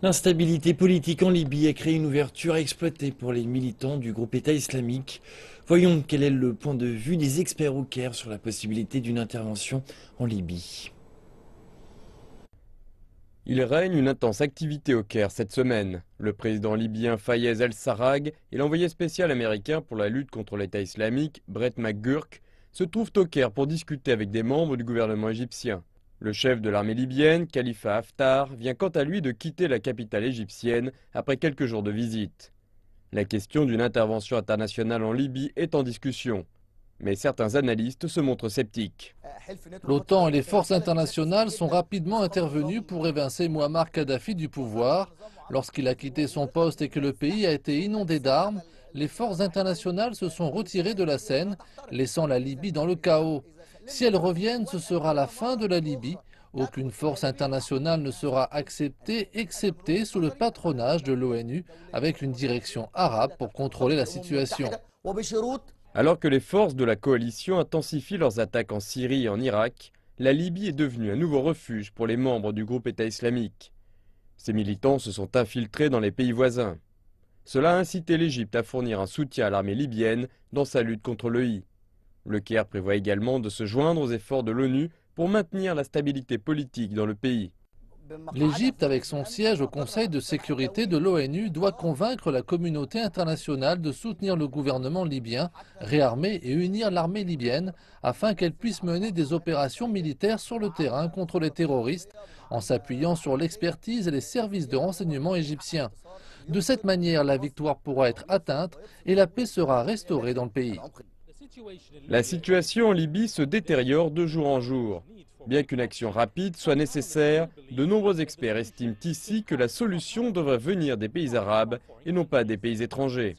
L'instabilité politique en Libye a créé une ouverture à exploiter pour les militants du groupe État islamique. Voyons quel est le point de vue des experts au Caire sur la possibilité d'une intervention en Libye. Il règne une intense activité au Caire cette semaine. Le président libyen Fayez el-Sarraj et l'envoyé spécial américain pour la lutte contre l'État islamique, Brett McGurk, se trouvent au Caire pour discuter avec des membres du gouvernement égyptien. Le chef de l'armée libyenne, Khalifa Haftar, vient quant à lui de quitter la capitale égyptienne après quelques jours de visite. La question d'une intervention internationale en Libye est en discussion, mais certains analystes se montrent sceptiques. L'OTAN et les forces internationales sont rapidement intervenues pour évincer Mouammar Kadhafi du pouvoir. Lorsqu'il a quitté son poste et que le pays a été inondé d'armes, les forces internationales se sont retirées de la scène, laissant la Libye dans le chaos. Si elles reviennent, ce sera la fin de la Libye. Aucune force internationale ne sera acceptée, excepté sous le patronage de l'ONU, avec une direction arabe pour contrôler la situation. Alors que les forces de la coalition intensifient leurs attaques en Syrie et en Irak, la Libye est devenue un nouveau refuge pour les membres du groupe État islamique. Ces militants se sont infiltrés dans les pays voisins. Cela a incité l'Égypte à fournir un soutien à l'armée libyenne dans sa lutte contre l'EI. Le Caire prévoit également de se joindre aux efforts de l'ONU pour maintenir la stabilité politique dans le pays. L'Égypte, avec son siège au Conseil de sécurité de l'ONU, doit convaincre la communauté internationale de soutenir le gouvernement libyen, réarmer et unir l'armée libyenne afin qu'elle puisse mener des opérations militaires sur le terrain contre les terroristes en s'appuyant sur l'expertise et les services de renseignement égyptiens. De cette manière, la victoire pourra être atteinte et la paix sera restaurée dans le pays. La situation en Libye se détériore de jour en jour. Bien qu'une action rapide soit nécessaire, de nombreux experts estiment ici que la solution devrait venir des pays arabes et non pas des pays étrangers.